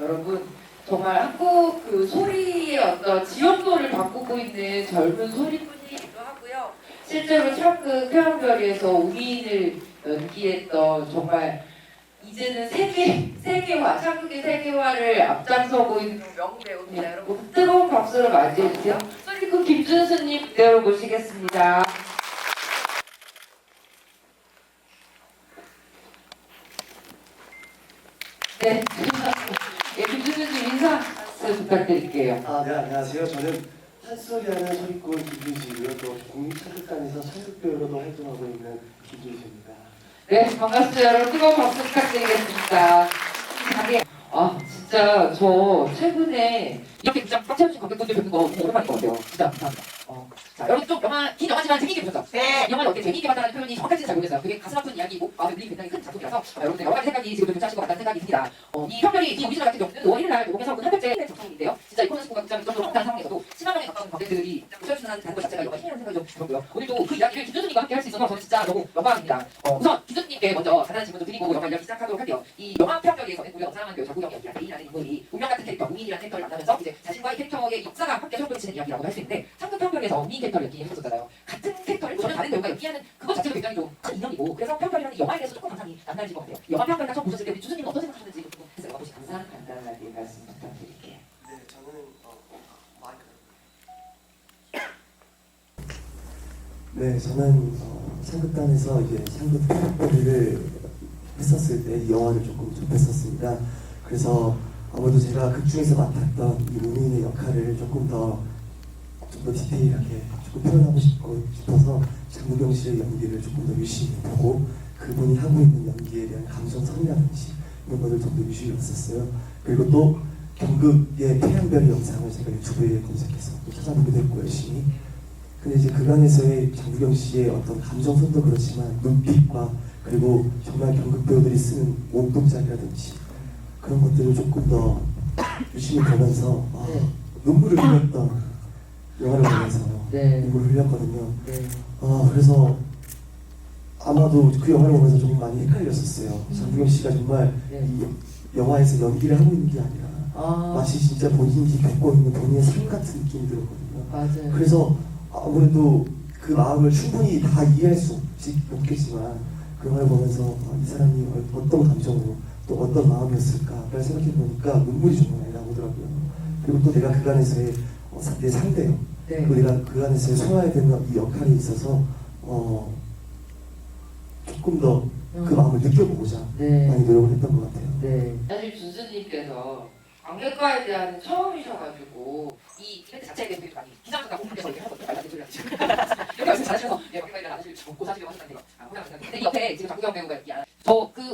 여러분 정말 한국 그 소리의 어떤 지역도를 바꾸고 있는 젊은 소리꾼이기도 하고요. 실제로 창극 태양별이에서 우민을 연기했던 정말 이제는 세계화, 창극의 세계화를 앞장서고 있는 명배우입니다. 여러분 뜨거운 박수로 맞이해주세요. 소리꾼 김준수님 무대로 모시겠습니다. 네, 예, 김준수님 인사 말씀 부탁드릴게요. 네, 안녕하세요. 저는 한소리하는 소리꾼 김준수이고요. 또 국립창극단에서 창극배우로도 활동하고 있는 김준수입니다. 네, 반갑습니다. 여러분 뜨거운 박수 부탁드리겠습니다. 진짜 저 최근에 이렇게 그냥 꽉 채워주신 관객분들 뵙는 거 오랜만인 것 같아요. 진짜 감사합니다. 자, 여러분 좀 긴 영화지만 재미있게 보셨죠? 네. 이 영화를 어떻게 재미있게 봤다는 표현이 정확한지는 잘 모르겠어요. 그게 가슴 아픈 이야기이고 마음에 울림이 굉장히 큰 작품이라서 여러분들 여러 가지 생각이 지금 교차하실 것 같다는 생각이 듭니다. 이 편별이 이 오리지널 같은 경우는 5월 1일 개봉해서 한 편째 작품인데요. 진짜 이 코너스코가 극장이 좀 더 폭탄 상황에서도 10만 명에 가까운 관객들이 보셔주신다는 것 자체가 영화의 힘이라는 생각이 좀 들었고요. 오늘도 그 이야기를 김준수님과 함께 할 수 있어서 저는 진짜 너무 영광입니다. 우선 김준수님께 먼저 간단한 질문 좀 드리고 영화 이야기 시작하도록 할게요. 이 영화 편별에서는 우리가 사랑하는 배우 정국영이 연기한 A라는 인물이 운명 같은 캐릭터 우민이라는 캐릭터를 만나면서 이제 자신과의 캐릭터의 역사가 함께 소용돌이치는 이야기라고 할 수 있는데 창극 편별에서 우민 캐릭터를 연기했었잖아요. 같은 캐릭터를 전혀 다른 배우가 연기하는 그것 자체가 굉장히 좀 큰 인연이고 그래서 편별이라는 영화에 대해서 조금 감상이 남다르실 것 같아요. 영화 편별을 처음 보셨을 때 우리 준수님은 어떤 생각하셨는지 궁금해서 여쭤보시 감사 간단하게 말씀 부탁드릴게요. 네, 저는 마이크. 네, 저는 창극단에서 이제 창극 편별을 했었을 때 이 영화를 조금 접했었습니다. 그래서 아무래도 제가 극 중에서 맡았던 이 우민의 역할을 좀 더 디테일하게 조금 표현하고 싶어서 장국영 씨의 연기를 조금 더 유심히 보고 그분이 하고 있는 연기에 대한 감정선이라든지 이런 것을 좀 더 유심히 봤었어요. 그리고 또 경극의 태양별의 영상을 제가 유튜브에 검색해서 또 찾아보기도 했고 열심히. 근데 이제 그간에서의 장국영 씨의 어떤 감정선도 그렇지만 눈빛과 그리고 정말 경극 배우들이 쓰는 몸 동작이라든지 그런 것들을 조금 더 유심히 보면서 눈물을 흘렸던 영화를 보면서 눈물을 흘렸거든요. 그래서 아마도 그 영화를 보면서 좀 많이 헷갈렸었어요. 장국영 씨가 정말 이 영화에서 연기를 하고 있는 게 아니라 마치 진짜 본인이 겪고 있는 본인의 삶 같은 느낌이 들었거든요. 맞아요. 그래서 아무래도 그 마음을 충분히 다 이해할 수 없겠지만 그 영화를 보면서 이 사람이 어떤 감정으로 또 어떤 마음이었을까를 생각해 보니까 눈물이 정말 많이 나오더라고요. 그리고 또 내가 그간에서의 내 상대요. 그리고 내가 그간에서의 소화해야 되는 이 역할에 있어서 조금 더 그 마음을 느껴보고자 많이 노력을 했던 것 같아요. 사실 준수님께서 관객과에 대한 처음이셔가지고 이 이벤트 자체에 대해서 많이 기상과 공부해서 이렇게 하거든요. 말도 안 되는 소리 하시고 이렇게 말씀 잘하셔서 관객과에 대한 아저씨를 먹고 사시려고 하셨다는 거 근데 이 옆에 지금 장국영 배우가 연기한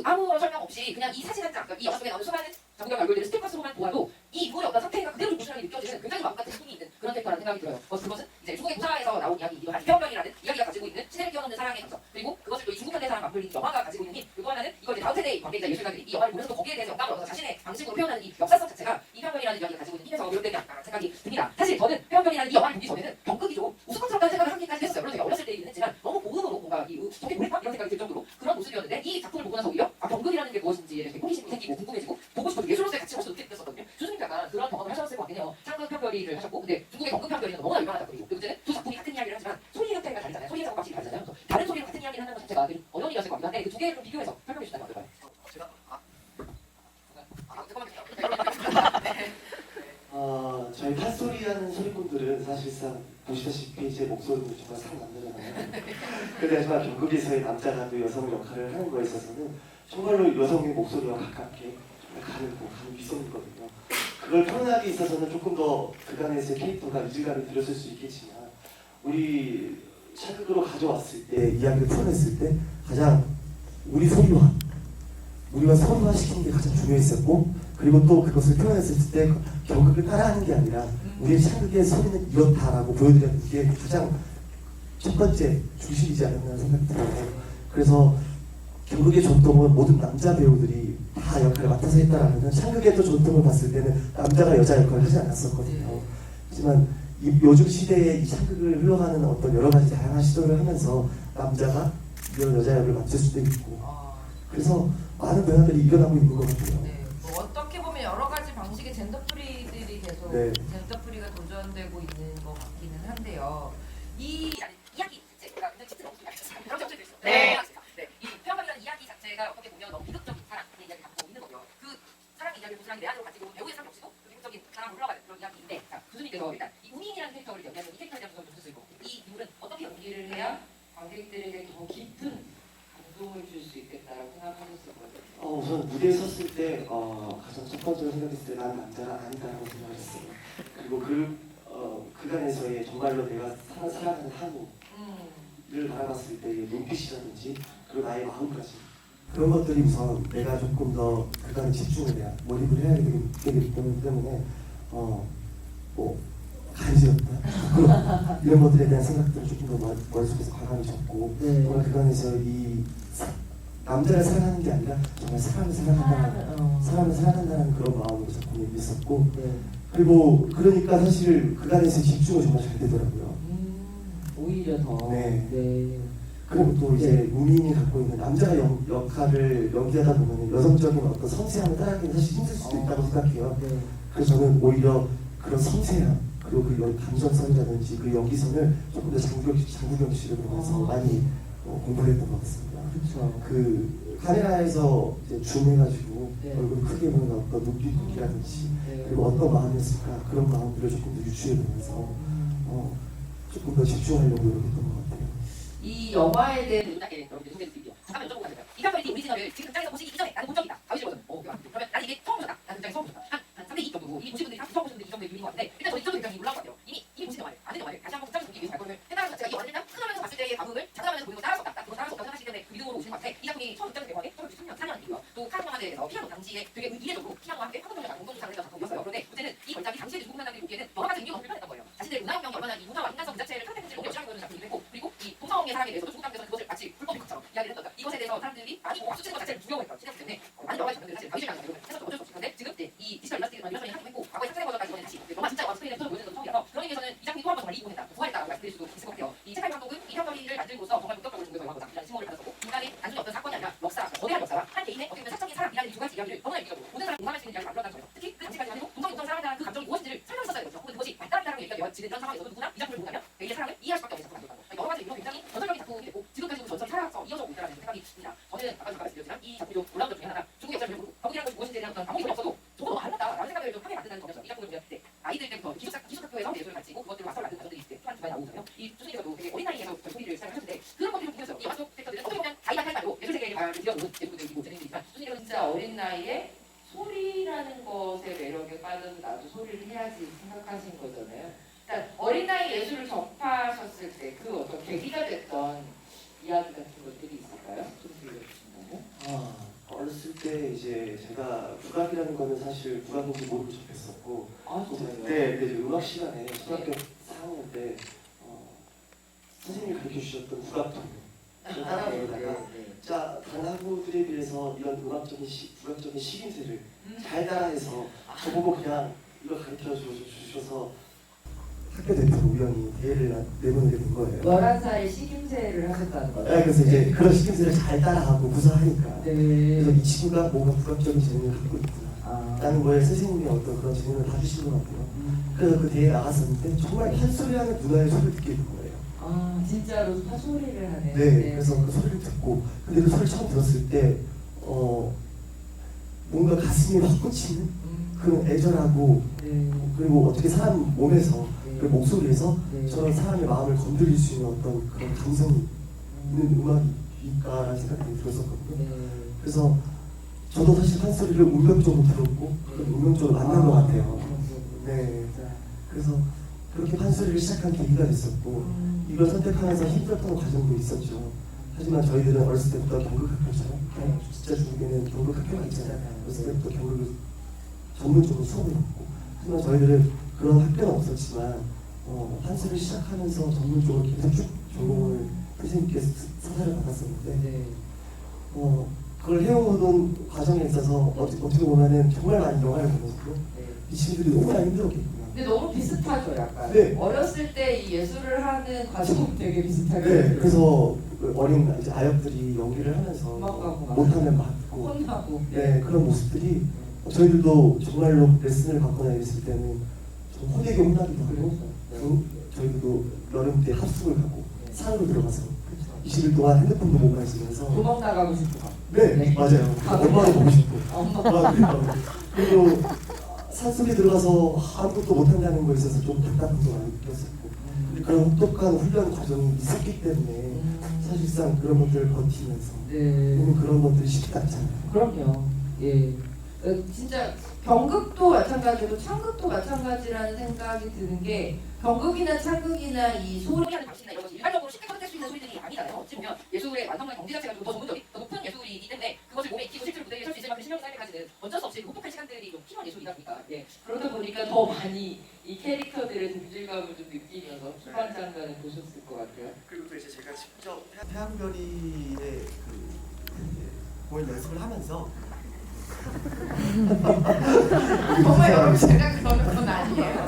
아무런 설명 없이 그냥 이 사진 한 장, 이 영화 속에 나오는 수많은 장국영 얼굴들을 스티커스로만 보아도 이 인물의 어떤 상태가 그대로 고스란히 느껴지는 굉장히 마음 같은 힘이 있는 그런 캐릭터라는 생각이 들어요. 그것은 이제 중국의 부사에서 나온 이야기이기도 한 이평변이라는 이야기가 가지고 있는 시대를 뛰어넘는 사랑의 감정 그리고 그것을 또 이 중국 현대사랑 맞물린 영화가 가지고 있는 힘 그리고 하나는 이걸 이제 다음 세대의 관계자 예술가들이 이 영화를 보면서 거기에 대해서 영감을 얻어서 자신의 방식으로 표현하는 이 역사성 자체가 이평변이라는 이야기가 가지고 있는 힘에서 비롯되지 않을까 생각이 듭니다. 사실 저는 이평변이라는 이 영화를 보기 전에는 경극이죠. 우스꽝스럽다는 생각을 하기까지 했어요. 물론 제가 어렸을 때 얘기는 했지만 너무 고음으로 뭔가 저게 뭐랬나 이런 생각이 들 정도로 그런 모습이었는데 이 작품을 보고 나서 오히려 경극이라는 게 무엇인지에 대해서 호기심이 생기고 궁금해지고 보고 싶고 예술로서의 가치를 벌써 느끼게 됐었거든요. 교수님 약간 그런 경험을 하셨을 것 같긴 해요. 창극 편별이를 하셨고 근데 중국의 경극 편별이는 너무나 유명한 작품이고 그 문제는 두 작품이 같은 이야기를 하지만 소리의 형태가 다르잖아요. 소리의 작업방식이 다르잖아요. 그래서 다른 소리로 같은 이야기를 한다는 것 자체가 좀 어려운 일이었을 것 같기도 한데 그 두 개를 좀 비교해서 설명해 주신다면 어떨까요? 저희 팥소리하는 소리꾼들은 사실상 보시다시피 제 목소리는 정말 상남자잖아요. 근데 하지만 경극에서의 남자가 또 여성 역할을 하는 거에 있어서는 정말로 여성의 목소리와 가깝게 정말 가는 위선이거든요. 그걸 표현하기 있어서는 조금 더 그간에서의 캐릭터가 이질감이 들었을 수 있겠지만 우리 창극으로 가져왔을 때 이야기를 풀어냈을 때 가장 우리가 소리화시키는 게 가장 중요했었고 그리고 또 그것을 표현했을 때 경극을 따라하는 게 아니라 우리의 창극의 소리는 이렇다라고 보여드렸는 게 가장 첫 번째 중심이지 않았나 생각이 들어요. 그래서 경극의 전통은 모든 남자 배우들이 다 역할을 맡아서 했다라면 창극의 또 전통을 봤을 때는 남자가 여자 역할을 하지 않았었거든요. 하지만 요즘 시대에 이 창극을 흘러가는 어떤 여러 가지 다양한 시도를 하면서 남자가 이런 여자 역을 맡을 수도 있고 그래서 많은 변화들이 일어나고 있는 것 같아요. 뭐 어떻게 보면 여러 가지 방식의 젠더프리들이 계속 네. 젠더프리가 도전되고 있는 것 같기는 한데요. 이 이야기 자체가 굉장히 짙은 엄청이 아니었어요. 그런 점들도 있어요. 네. 네. 이 표현이라는 이야기 자체가 어떻게 보면 너무 비극적인 사랑의 이야기를 갖고 있는 거고요. 그 사랑의 이야기를 고스란히 내안으로 가지고 온 배우의 삶 역시도 그 비극적인 사랑으로 흘러가는 그런 이야기인데, 자, 교수님께서 일단 이 우민이라는 캐릭터를 연기하는 이 캐릭터에 대한 분석을 주실 거고, 이 인물은 어떻게 연기를 해야 관객들에게 더 깊은 감동을 줄 수 있겠다라고 생각하셨을 거예요. 우선 무대에 섰을 때 가장 첫 번째로 생각했을 때 나는 남자가 아니다라고 생각했어요. 그리고 그간에서의 정말로 내가 살아가는 한우를 바라봤을 때의 눈빛이라든지 그리고 나의 마음까지 그런 것들이 우선 내가 조금 더 그간에 집중을 해야 몰입을 해야 되기 때문에 뭐 간지였다 이런 것들에 대한 생각들을 조금 더 머릿속에서 과감히 적고 정말 그간에서 이 남자를 사랑하는 게 아니라 정말 사람을 사랑한다는 그런 마음으로 작품을 있었고 그리고 그러니까 사실 그간에서 집중을 정말 잘 되더라고요. 오히려 더. 네. 네. 그리고 또 이제 우민이 갖고 있는 남자가 역할을 연기하다 보면 여성적인 어떤 섬세함을 따라가기는 사실 힘들 수도 있다고 생각해요. 네. 그래서 저는 오히려 그런 섬세함 그리고 그 감정선이라든지 그 연기선을 조금 더 장구경 씨를 보면서 많이 공부를 했던 것 같습니다. 그렇죠. 그 카메라에서 이제 줌해가지고 네. 얼굴을 크게 보는 어떤 눈빛이라든지 네. 그리고 어떤 마음이었을까 그런 마음들을 조금 더 유추해보면서 조금 더 집중하려고 노력했던 것 같아요. 이 영화에 대한 문학의 여러분들 소개를 드릴게요. 잠깐 여쭤보고 가세요. 이 편이 오리지널을 지금 극장에서 보시기 이전에 나는 본 적이 있다. 다윗이 버전. 그러면 나는 이게 처음 보셨다. 나는 극장에서 처음 보셨다. 한 3대 2 정도고, 이 보신 분들이 다 처음 보셨는데 이 정도의 비율인 것 같은데, 일단 저는 이 정도 굉장히 놀라운 것 같아요. 이미 보신 영화를, 아는 영화를 다시 한번 극장에서 보기 위해서 발걸음을 했다는 것 자체가 이 영화를 일단 큰 화면에서 봤을 때의 감흥을 작은 화면에서 보는 거 따라할 수 없다. 그거 따라할 수 없다고 생각하시기 때문에 그 믿음으로 오시는 것 같아. 이 작품이 처음 극장에서 개봉한 게 1993년 4년이고요. 또 칸 영화제에서 피아노 당시에 되게 이례적으로 피아노와 함께 화금 조작 공동 조작을 했던 작품이었어요. 그런데 문제는 이 걸작이 당시에 중국 사람들이 보기에는 여러 가지 의미가 너무 불편했던 거예요. 자신들의 문화혁명이 얼마나 이 문화와 인간성 그 자체를 탄생했는지를 너무 역시하게 보여주는 작품이기도 했고, 그리고 이 동성애의 사랑에 대해서도 중국 사람들은 그것을 마치 불법인 것처럼 이야기를 했던 거죠. 이것에 대해서 사람들이 많이 수치는 것 자체를 두려워했던 시대이기 때문에 많은 여러 가지 장면들이 사실 다윗이라는 장면을 해석도 어쩔 수 없이. 그런데 지금 이 디지털 일러스트만 하기도 했고, 과거에 상세 버전까지 이번에 다시 영화 진짜 영화 스크린에 보여주는 것도 처음이라서 그런 의미에서는 이 작품이 또 한 번 정말 이기고했다, 부활했다고 말씀드릴 수도 있을 것 같아요. 이 책할 감독은 이 형벌이를 만들고서 정말 본격적으로 중국에서 영화보다 이라는 칭호를 받았었고, 인간의 단순히 어떤 사건이 아니라 역사, 거대한 역사와 한 개인의 어떻게 보면 사적인 사랑이라는 이 두 가지 이야기를 너무나 유기적으로 모든 사람이 공감할 수 있는 이야기를 만들었다는 거예요. 특히 그 당시까지만 해도 동성이 사랑한다는 그 감정이 무엇인지를 설명했었어야 되죠. 혹은 그것이 맞다라는 얘기가 되어지는 이런 상황에서도 누구나 이 작품을 본다면 개인의 사랑을 이해할 수밖에 없는 작품을 만들었다고. 여러 가지 의미로 굉장히 전설적인 작품이 됐고 지금까지도 전설이 살아서 이어져 오고 있다는 생각이 듭니다. 저는 아까도 말씀드렸지만 이 작품이 좀 놀라운 점 중에 하나가 중국 역사를 모르고 거북이라는 것이 무엇인지에 대한 어떤 아무리 없어도 저거 너무 아름답다라는 생각을 좀 하게 만드는 점에서 이 작품을 보면 아이들 때부터 기숙학교에서 예술을 가르치고 그것들을 마스터를 만드는 가정들이 또한 많이 나오잖아요. 이 교수님께서도 되게 어린 나이에서 소리를 시작을 하셨는데 그런 것들이 좀 보였어요. 이 마스터 섹터들은 어떻게 보면 자기가 할 말로 예술 세계에 발을 들여놓은 예술들이고 재능들이지만 교수님은 진짜 어린 나이에 소리라는 것의 매력에 빠져서 나도 소리를 해야지 생각하신 거잖아요. 그러니까 어린 나이 예술을 접하셨을 때 그 어떤 계기가 됐던 이야기 같은 것들이 있을까요? 좀 들려주신다면? 어렸을 때 이제 제가 국악이라는 거는 사실 국악인지 모르고 접했었고 그때 이제 음악 시간에 초등학교 4학년 때 선생님이 가르쳐 주셨던 국악통 따라하다가 자 다른 학부들에 비해서 이런 국악적인 식임새를 잘 따라해서 저보고 그냥 이거 가르쳐 주셔서 학교 대표로 우연히 대회를 내보내게 된 거예요. 11살에 식임새를 하셨다는 거죠? 네, 그래서 이제 그런 식임새를 잘 따라하고 구사하니까 네. 그래서 이 친구가 뭔가 국악적인 재능을 갖고 있구나 라는 거에 선생님이 어떤 그런 재능을 봐주신 것 같아요. 그래서 그 대회에 나갔었는데 정말 판소리하는 누나의 소리를 듣게 된 거예요. 진짜로 소리를 하네. 네, 그래서 그 소리를 듣고 근데 그 소리를 처음 들었을 때 뭔가 가슴이 확 꽂히는 그런 애절하고 그리고 어떻게 사람 몸에서 그 목소리에서 저런 사람의 마음을 건드릴 수 있는 어떤 그런 감성이 있는 음악일까라는 생각이 들었었거든요. 그래서 저도 사실 판소리를 운명적으로 들었고 운명적으로 만난 것 같아요. 네, 그래서 그렇게 판소리를 시작한 계기가 됐었고 이걸 선택하면서 힘들었던 과정도 있었죠. 하지만 저희들은 어렸을 때부터 경극학교처럼 진짜 중국에는 경극학교가 있잖아요. 어렸을 때부터 경극을 전문적으로 수업을 받고 하지만 저희들은 그런 학교는 없었지만 판소리를 시작하면서 전문적으로 계속 쭉 전공을 선생님께서 사사를 받았었는데 그걸 해오는 과정에 있어서 어떻게 보면은 정말 많은 영화를 보면서도 이 친구들이 너무나 힘들었겠구나. 근데 너무 비슷하죠, 약간. 네. 어렸을 때 이 예술을 하는 과정 되게 비슷하게. 네, 그래서 어린 이제 아역들이 연기를 하면서 음악하고 막 못하면 맞고 혼나고. 네, 그런 모습들이 저희들도 정말로 레슨을 받거나 이랬을 때는 좀 호되게 혼나기도 하고 저희들도 여름 때 합숙을 가고 산으로 들어가서 20일 동안 핸드폰도 못 만지면서 도망 나가고 싶어. 네, 맞아요. 엄마도 보고 싶고 엄마. 그리고 산속에 들어가서 아무것도 못한다는 거에 있어서 좀 답답함도 많이 느꼈었고 근데 그런 혹독한 훈련 과정이 있었기 때문에 사실상 그런 것들을 버티면서 네. 그런 것들이 쉽지 않잖아요. 그럼요. 예. 진짜 경극도 마찬가지고 창극도 마찬가지라는 생각이 드는 게 경극이나 창극이나 이 소리 소리하는 방식이나 이런 것이 일반적으로 쉽게 터득될 수 있는 소리들이 아니잖아요. 어찌 보면 예술의 완성도의 경지 자체가 좀 더 전문적인, 더 높은 예술이기 때문에 그것을 몸에 익히고 실제로 무대에 설 수 있을 만큼 신명이 쌓이기까지는 어쩔 수 없이 혹독한 시간들이 좀 필요한 예술이다 보니까 예. 그러다 보니까 더 많이 이 캐릭터들의 동질감을 좀 느끼면서 후반 장면을 보셨을 것 같아요. 그리고 또 이제 제가 직접 태양별이의 공연 연습을 하면서 정말 여러분 제가 그러는 건 아니에요.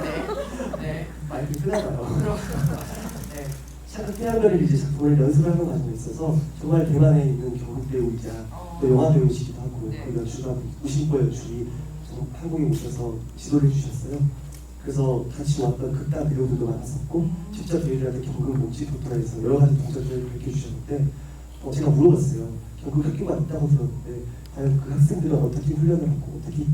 네. 많이 흔하나요? 네, 차극 태양별이 이제 작품을 연습을 하는 과정에 있어서 정말 대만에 있는 경극 배우이자 또 영화 배우시기도 하고 네. 그 연출가 우신보 연출이 한국에 오셔서 지도를 해주셨어요. 그래서 같이 왔던 극단 배우들도 많았었고 직접 저희들한테 경극 몸짓부터 해서 여러 가지 동작들을 가르쳐주셨는데 제가 물어봤어요. 경극 학교가 있다고 들었는데 과연 그 학생들은 어떻게 훈련을 하고 어떻게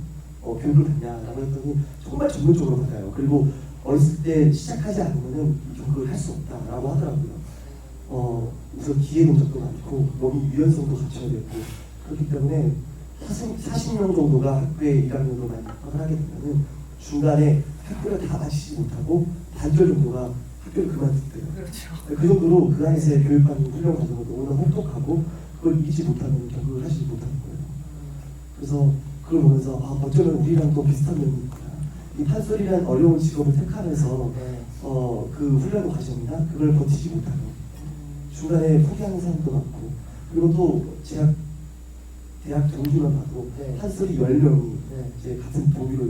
교육을 받냐라고 했더니 정말 전문적으로 받아요. 그리고 어렸을 때 시작하지 않으면 이 경극을 할 수 없다라고 하더라고요. 우선 기회 동작도 많고 몸이 유연성도 갖춰야 되고 그렇기 때문에 40명 정도가 학교에 1학년으로 많이 입학을 하게 되면은 중간에 학교를 다 마치지 못하고 반절 정도가 학교를 그만뒀대요. 그렇죠. 그 정도로 그 안에서의 교육받는 훈련 과정은 너무나 혹독하고 그걸 이기지 못하면 경극을 하지 못하는 거예요. 그래서 그걸 보면서 어쩌면 우리랑 또 비슷한 면이 있구나. 이 판소리라는 어려운 직업을 택하면서 그 훈련 과정이나 그걸 버티지 못하는 중간에 포기하는 사람도 많고 그리고 또 제가 대학 동기만 봐도 판소리 10명이 이제 같은 동기로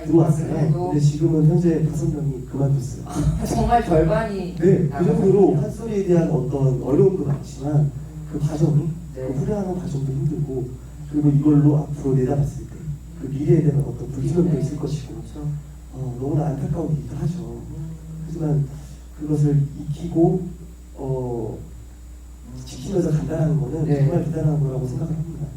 들어왔어요. 근데 지금은 현재 5명이 그만뒀어요. 정말 절반이 네, 그 정도로 판소리에 대한 어떤 어려움도 많지만 그 과정이 그 훈련하는 과정도 힘들고 그리고 이걸로 앞으로 내다봤을 때 그 미래에 대한 어떤 불균형도 있을 것이고 너무나 안타까운 일이기도 하죠. 하지만 그것을 익히고 지키면서 간다는 거는 정말 대단한 거라고 생각을 합니다.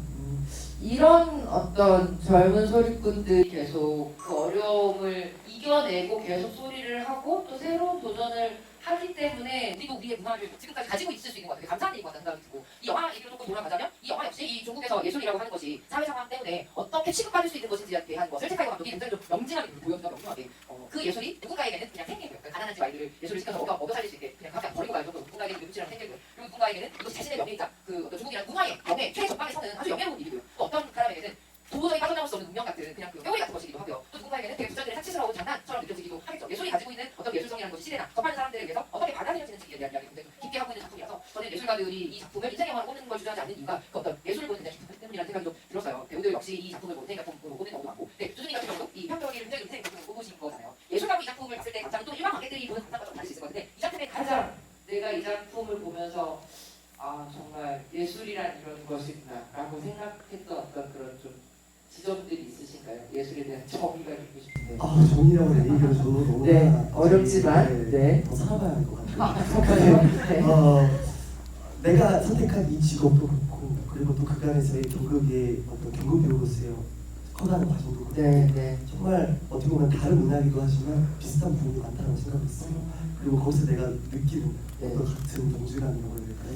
이런 어떤 젊은 소리꾼들이 계속 그 어려움을 이겨내고 계속 소리를 하고 또 새로운 도전을 하기 때문에 우리도 우리의 문화를 지금까지 가지고 있을 수 있는 것 같아요. 감사한 일인 것 같다는 생각이 들고 이 영화 얘기로 조금 돌아가자면 이 영화 역시 이 중국에서 예술이라고 하는 것이 사회 상황 때문에 어떻게 취급받을 수 있는 것인지에 대한 것을 찰카이 감독이 굉장히 좀 명징하게 보여준다 명징하게 그 예술이 누군가에게는 그냥 생계고요. 그러니까 가난한 집 아이들을 예술을 시켜서 먹여 살릴 수 있게 그냥 그냥 버리고 가요. 누군가에게는 눈치랑 생계고요. 그리고 누군가에게는 이것이 자신의 명예이자 그 어떤 중국이라는 문화의 명예 최전방에 서는 아주 영예로운 일이고요. 또 어떤 사람에게는 도저히 빠져나올 수 없는 운명 같은 그냥 그 뼈리 같은 것이기도 하고요. 또 누군가에게는 되게 부자들의 사치스러운 장난처럼 느껴지기도 하겠죠. 예술이 가지고 있는 어떤 예술성이라는 것이 시대나 접하는 사람들에 의해서 어떻게 받아들여지는지에 대한 이야기를 굉장히 깊게 하고 있는 작품이라서 저는 예술가들이 이 작품을 인생 영화로 꼽는 걸 주저하지 않는 이유가 그 어떤 예술을 보는 굉장히 깊은 때문이라는 생각이 좀 들었어요. 배우들 역시 이 작품을 인생 작품으로 꼽는 경우도 많고 주준이 같은 경우도 이 평평이를 굉장히 인생 작품으로 꼽으신 거잖아요. 예술가고 이 작품을 봤을 때 감상은 또 일반 관객들이 보는 감상과 좀 다를 수 있을 것 같은데 이 작품의 가장 내가 이 작품을 보면서 정말 예술이란 이런 것이구나라고 생각했던 어떤 그런 좀 지점들이 있으신가요? 예술에 대한 정의가 있고 싶은데. 정의라고 얘기를 저도 너무나 어렵지만 더 살아봐야 할 것 같아요. 정말요? 네. 내가 선택한 이 직업도 그렇고 그리고 또 그간에서의 경극의 어떤 경극 배우로서의 커가는 과정도 그렇고 정말 어떻게 보면 다른 문화이기도 하지만 비슷한 부분이 많다고 생각했어요. 그리고 거기서 내가 느끼는 어떤 같은 동질감이라고 해야 될까요?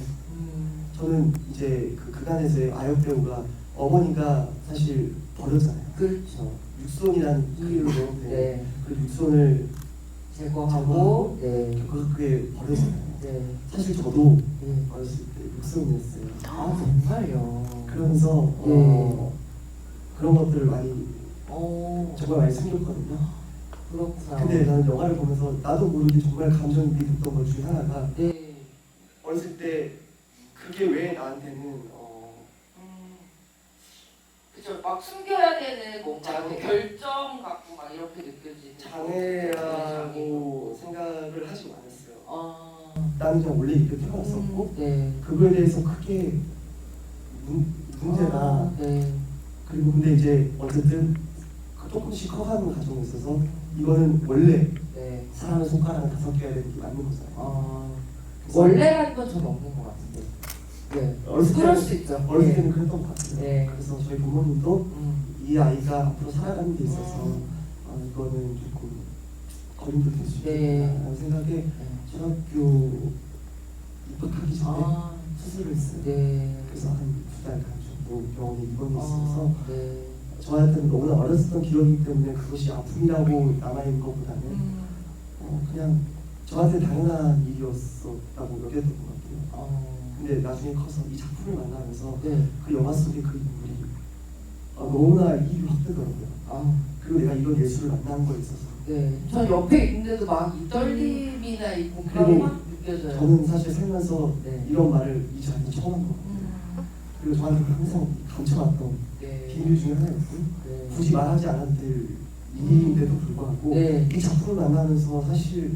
저는 이제 그간에서의 아역 배우가 어머니가 사실 버렸잖아요. 그렇죠. 육손이라는 크리로 배우인데 그 육손을 제거하고 그게 버려졌잖아요. 사실 저도 어렸을 때 육손이었어요. 정말요. 그러면서 그런 것들을 많이 정말 많이 숨겼거든요. 그렇구나. 근데 나는 영화를 보면서 나도 모르게 정말 감정이입이 됐던 것 중에 하나가 어렸을 때 그게 왜 나한테는 그죠. 막 숨겨야 되는 뭔가 결정 갖고 막 이렇게 느껴지는 장애라고 생각을 하지 않았어요. 나는 그냥 원래 이렇게 태어났었고 네. 그거에 대해서 크게 문제가 그리고 근데 이제 어쨌든 조금씩 커가는 과정에 있어서 이거는 원래 네. 사람의 손가락은 5개야 되는 게 맞는 거잖아요. 그래서 원래라는 건 저는 없는 것 같은데. 네. 어렸을 그럴 때는- 수 있죠. 어렸을 네. 때는 그랬던 것 같아요. 네. 그래서 저희 부모님도 이 아이가 앞으로 살아가는 데 있어서 음. 이거는 조금 거리도 될 수 네. 있겠다라는 생각에 네. 중학교 입학하기 전에 아, 수술을 했어요. 네. 그래서 한 2달간 정도 병원에 입원해 있어서 네. 저한테는 너무나 어렸었던 기억이기 때문에 그것이 아픔이라고 남아있는 것보다는 그냥 저한테 당연한 일이었었다고 여겼던 것 같아요. 근데 나중에 커서 이 작품을 만나면서 네. 그 영화 속의 그 인물이 너무나 이입이 확 되더라고요. 그리고 내가 이런 예술을 만난 거에 있어서 네. 전 옆에 있는데도 막 이 떨림이나 이 공감이 그리고 막 느껴져요. 저는 사실 살면서 네. 이런 말을 이 자리에서 처음 한 것 같아요. 그리고 저한테 항상 감춰왔던 네. 비밀 중에 하나였고 네. 굳이 말하지 않아도 될 일인데도 불구하고 네. 이 작품을 만나면서 사실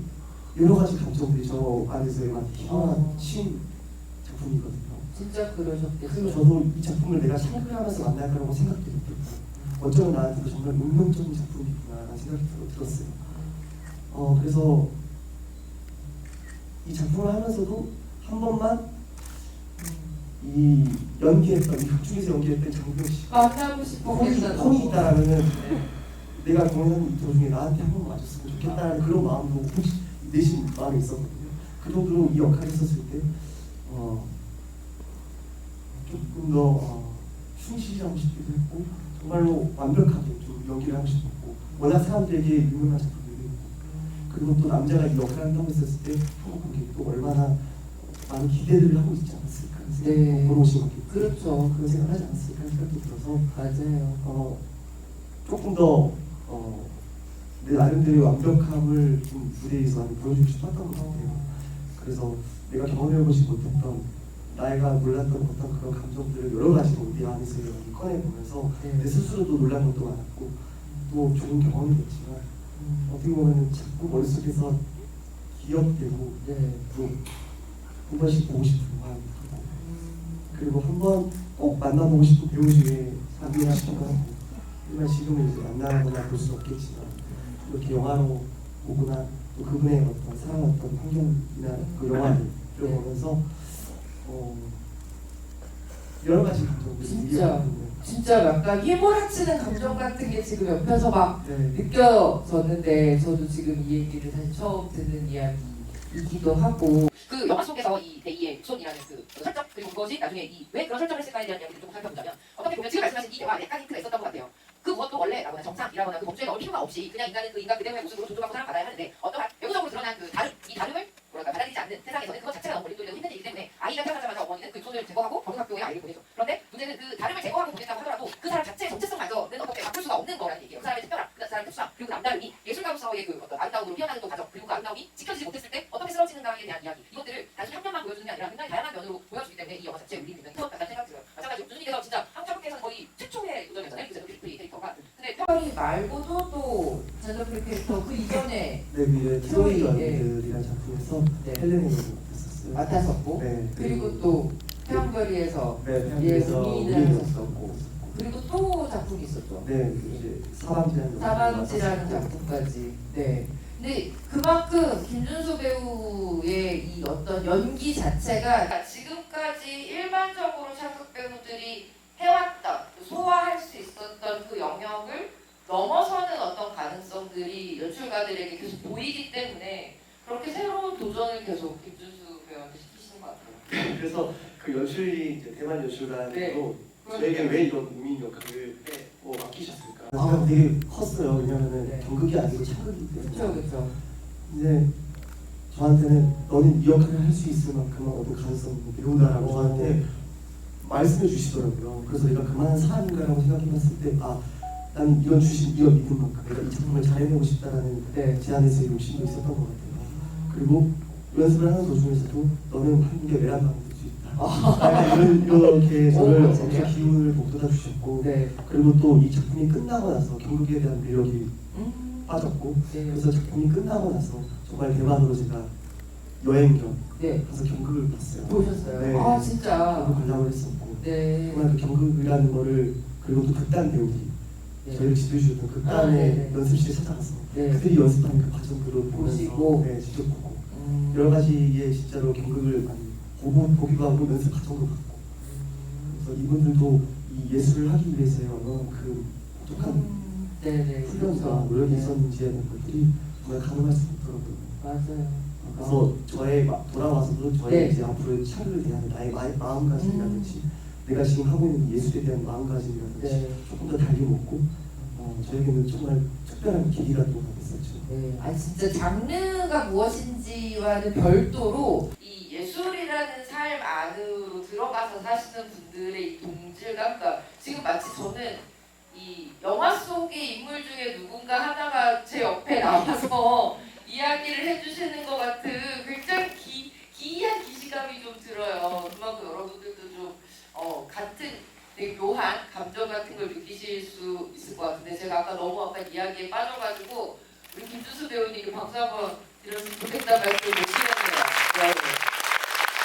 여러 가지 감정들이 저 안에서 막 휘어친 작품이거든요. 진짜 그리고 그러셨겠어요. 저도 이 작품을 내가 창조하면서 만날 거라고 생각도 못했고 어쩌면 나한테도 정말 운명적인 작품이구나라는 생각이 들었어요. 그래서 이 작품을 하면서도 한 번만 이 연기했던 이 극중에서 연기했던 장병 씨 만나고 싶었겠다는 폰이 있다라면은 내가 공연하는 이 도중에 나한테 한 번 와줬으면 좋겠다라는 그런 마음도 혹시 내심 마음에 있었거든요. 그 정도로 이 역할을 했었을 때 조금 더 충실하고 싶기도 했고 정말로 완벽하게 좀 연기를 하고 싶었고 워낙 사람들에게 유명한 작품이기도 했고 그리고 또 남자가 이 역할을 한다고 했었을 때 한국 관객이 또 얼마나 많은 기대들을 하고 있지 않았을까 하는 생각도 네. 보러 오신 관객 그렇죠. 그런 생각을 하지 않았을까 하는 생각도 들어서 맞아요. 조금 더 내 나름대로의 완벽함을 좀 무대에서 많이 보여주고 싶었던 것 같아요. 그래서 내가 경험해보지 못했던 나이가 몰랐던 어떤 그런 감정들을 여러 가지로 우리 안에서 많이 꺼내보면서 네. 내 스스로도 놀란 것도 많았고 또 좋은 경험이 됐지만 어떻게 보면 자꾸 머릿속에서 기억되고 네. 또 한 번씩 보고 싶은 마음이 들고 그리고 한 번 꼭 만나보고 싶은 배우 중에 사귀나 싶기도 하고 하지만 지금은 이제 만나거나 볼 수는 없겠지만 이렇게 영화로 보거나 또 그분의 어떤 살아왔던 환경이나 그 영화를 보면서 여러 가지 감정들이 진짜. 진짜 약간 휘몰아치는 감정 같은 게 지금 옆에서 막 네. 느껴졌는데 저도 지금 이 얘기를 사실 처음 듣는 이야기이기도 하고 그 영화 속에서 이 대이의 손이라는 그 설정 그리고 그것이 나중에 이 왜 그런 설정을 했을까에 대한 이야기를 조금 살펴보자면 어떻게 보면 지금 말씀하신 이 대화에 약간 힌트가 있었던 것 같아요. 그 무엇도 원래라거나 정상이라거나 그 범주에 넣을 필요가 없이 그냥 인간은 그 인간 그대로의 모습으로 존중하고 사랑받아야 하는데 어떠한 외부적으로 드러난 그 다름, 이 다름을 뭐랄까 받아들이지 않는 세상에서는 그것 자체가 너무 걸림돌이고 힘든 일이기 때문에 아이가 태어나자마자 어머니는 그 손을 제거하고 고등학교에 아이를 보내죠. 그런데 문제는 그 다름을 제거하고 보냈다고 하더라도 그 사람 자체의 정체성마저는 어떻게 바꿀 수가 없는 거라는 얘기예요. 그 사람의 특별함, 그 사람의 특수함, 그리고 남다름이 예술가로서의 그 어떤 아름다움으로 피어나는 또 과정, 그리고 그 아름다움이 지켜지지 못했을 때 어떻게 쓰러지는가에 대한 이야기, 이것들을 단순히 한 면만 보여주는 게 아니라 굉장히 다양한 면으로 보여주기 때문에 이 영화 자체의 의미는 크다는 생각이 들어요. 마찬가지로 주준이께서 진짜 한국 작품에서는 거의 최초의 도전이었잖아요. 그 제노 퓨리 캐릭터가. 근데 특별히 말고도 또 제너플 캐릭터 그 이전에 네, 위에 트로이, 트로이 예. 연들이라는 작품에서 네. 헬렌을 맡았었어요. 맡았었고 네, 그리고 또 태양별이에서 네, 예, 태양별에서 우리인을 우리인을 하셨었고 그리고 또 작품이 있었죠. 네, 이제 사방지라는 사반지라는 작품까지. 네. 근데 그만큼 김준수 배우의 이 어떤 연기 자체가 지금까지 일반적으로 상극 배우들이 해왔던 소화할 수 있었던 그 영역을 넘어서는 어떤 가능성들이 연출가들에게 계속 보이기 때문에 그렇게 새로운 도전을 계속 김준수 배우한테 시키시는 것 같아요. 그래서 그 연출이 이제 대만 연출가로 네. 저에게 왜 이런 우민 역할을 네. 맡기셨을까? 생각 되게 컸어요. 왜냐면은 네. 경극이 아니고 창극이기 때문에. 그렇죠, 그렇죠. 근데 저한테는 너는 이 역할을 할 수 있을 만큼 어떤 가능성이 있는 배우다라고 저한테 말씀해 주시더라고요. 그래서 내가 그만한 사람인가라고 생각해봤을 때 나는 이런 주신 이런 믿음 만큼 내가 이 작품을 잘 해내고 싶다라는 네. 제 안에서의 욕심도 있었던 것 같아요. 그리고 연습을 하는 도중에서도 너는 한국의 메란방이 될 수 있다. 이렇게 저를 엄청 기운을 북돋아 주셨고 네. 그리고 또 이 작품이 끝나고 나서 경극에 대한 매력이 빠졌고 네. 그래서 작품이 끝나고 나서 정말 대만으로 제가 여행 겸 네. 가서 경극을 봤어요. 보셨어요? 네. 아 진짜. 경극 관람을 했었고 네. 정말 그 경극이라는 거를 그리고 또 극단 배우기 네. 저희를 지도해주던 극단의 네. 연습실에 찾아가서 네. 그들이 연습하는 그 과정들을 보시고. 보면서 네, 직접 보고 여러 가지의 진짜로 경극을 많이 보기도 하고 연습 과정도 갖고 그래서 이분들도 이 예술을 하기 위해서의 그 독특한 네네. 훈련과 그렇죠. 노력이 네. 있었는지에 대한 것들이 정말 가늠할 수 없더라고요. 맞아요. 그래서 저의 돌아와서도 저의 네. 이제 앞으로의 차를 대한 나의 마음가짐이라든지 내가 지금 하고 있는 예술에 대한 마음가짐이라든지 네. 조금 더 달리 먹고 저에게는 정말 특별한 계기가 또 됐었죠. 네, 아 진짜 장르가 무엇인지와는 별도로 이 예술이라는 삶 안으로 들어가서 사시는 분들의 이 동질감과 지금 마치 저는 이 영화 속의 인물 중에 누군가 하나가 제 옆에 나와서 이야기를 해주시는 것 같은 굉장히 기이한 기시감이 좀 들어요. 그만큼 여러분들도 좀 같은 되게 묘한 감정 같은 걸 느끼실 수 있을 것 같은데 제가 너무 이야기에 빠져가지고 우리 김준수 배우님께 박수 한번 드렸으면 좋겠다는 말씀 못 드렸는데